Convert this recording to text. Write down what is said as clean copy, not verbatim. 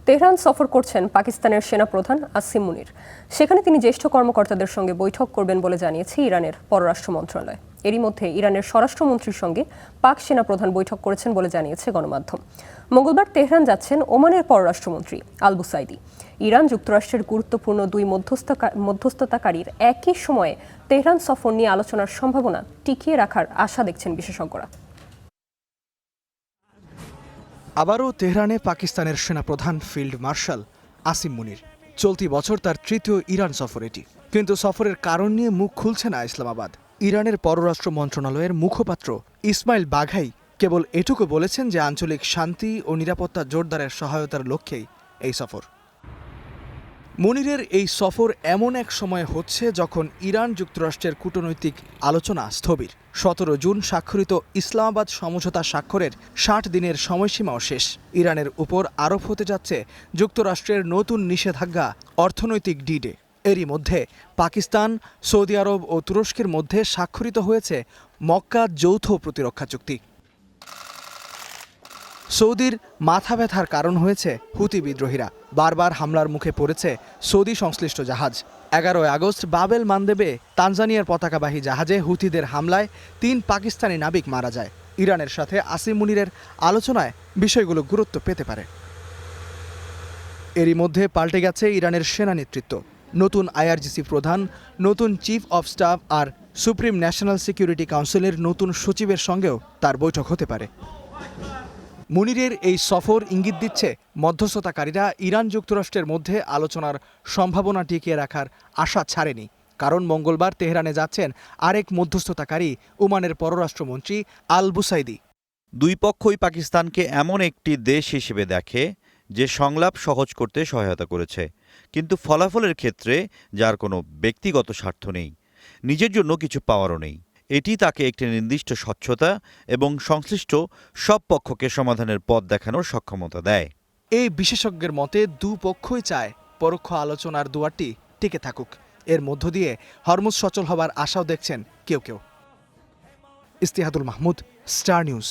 Tehran সফর করছেন পাকিস্তানের সেনাপ্রধান আসিম মুনির। সেখানে তিনি জ্যেষ্ঠ কর্মকর্তাদের সঙ্গে বৈঠক করবেন বলে জানিয়েছে ইরানের পররাষ্ট্র মন্ত্রণালয়। এরই মধ্যে ইরানের স্বরাষ্ট্রমন্ত্রীর সঙ্গে পাক সেনাপ্রধান বৈঠক করেছেন বলে জানিয়েছে গণমাধ্যম। মঙ্গলবার তেহরান যাচ্ছেন ওমানের পররাষ্ট্রমন্ত্রী আল বুসাইদি। ইরান যুক্তরাষ্ট্রের গুরুত্বপূর্ণ দুই মধ্যস্থতাকারীর একই সময়ে তেহরান সফর নিয়ে আলোচনার সম্ভাবনা টিকিয়ে রাখার আশা দেখছেন বিশেষজ্ঞরা। আবারও তেহরানে পাকিস্তানের সেনাপ্রধান ফিল্ড মার্শাল আসিম মুনির। চলতি বছর তার তৃতীয় ইরান সফর এটি। কিন্তু সফরের কারণ নিয়ে মুখ খুলছে না ইসলামাবাদ। ইরানের পররাষ্ট্র মন্ত্রণালয়ের মুখপাত্র ইসমাইল বাঘাই কেবল এটুকু বলেছেন যে আঞ্চলিক শান্তি ও নিরাপত্তা জোরদারের সহায়তার লক্ষ্যেই এই সফর। মুনিরের এই সফর এমন এক সময় হচ্ছে যখন ইরান যুক্তরাষ্ট্রের কূটনৈতিক আলোচনা স্থবির। 17 জুন স্বাক্ষরিত ইসলামাবাদ সমঝোতা স্বাক্ষরের 60 দিনের সময়সীমাও শেষ। ইরানের উপর আরোপ হতে যাচ্ছে যুক্তরাষ্ট্রের নতুন নিষেধাজ্ঞা, অর্থনৈতিক ডিডে। এরই মধ্যে পাকিস্তান, সৌদি আরব ও তুরস্কের মধ্যে স্বাক্ষরিত হয়েছে মক্কা যৌথ প্রতিরক্ষা চুক্তি। সৌদির মাথা ব্যথার কারণ হয়েছে হুতি বিদ্রোহীরা। বারবার হামলার মুখে পড়েছে সৌদি সংশ্লিষ্ট জাহাজ। 11 আগস্ট বাবেল মানদেবে তানজানিয়ার পতাকাবাহী জাহাজে হুতিদের হামলায় 3 পাকিস্তানি নাবিক মারা যায়। ইরানের সাথে আসিম মুনিরের আলোচনায় বিষয়গুলো গুরুত্ব পেতে পারে। এরই মধ্যে পাল্টে গেছে ইরানের সেনা নেতৃত্ব। নতুন আইআরজিসি প্রধান, নতুন চিফ অব স্টাফ আর সুপ্রিম ন্যাশনাল সিকিউরিটি কাউন্সিলের নতুন সচিবের সঙ্গেও তার বৈঠক হতে পারে। মুনিরের এই সফর ইঙ্গিত দিচ্ছে মধ্যস্থতাকারীরা ইরান যুক্তরাষ্ট্রের মধ্যে আলোচনার সম্ভাবনা টিকিয়ে রাখার আশা ছাড়েনি। কারণ মঙ্গলবার তেহরানে যাচ্ছেন আরেক মধ্যস্থতাকারী ওমানের পররাষ্ট্রমন্ত্রী আল বুসাইদি। দুই পক্ষই পাকিস্তানকে এমন একটি দেশ হিসেবে দেখে যে সংলাপ সহজ করতে সহায়তা করেছে, কিন্তু ফলাফলের ক্ষেত্রে যার কোনো ব্যক্তিগত স্বার্থ নেই, নিজের জন্য কিছু পাওয়ারও নেই। এটি তাকে একটি নির্দিষ্ট স্বচ্ছতা এবং সংশ্লিষ্ট সব পক্ষকে সমাধানের পথ দেখানোর সক্ষমতা দেয়। এই বিশেষজ্ঞের মতে দুপক্ষই চায় পরোক্ষ আলোচনার দুয়ারটি টিকে থাকুক। এর মধ্য দিয়ে হরমুজ সচল হবার আশাও দেখছেন কেউ কেউ। ইস্তিহাদুল মাহমুদ, স্টার নিউজ।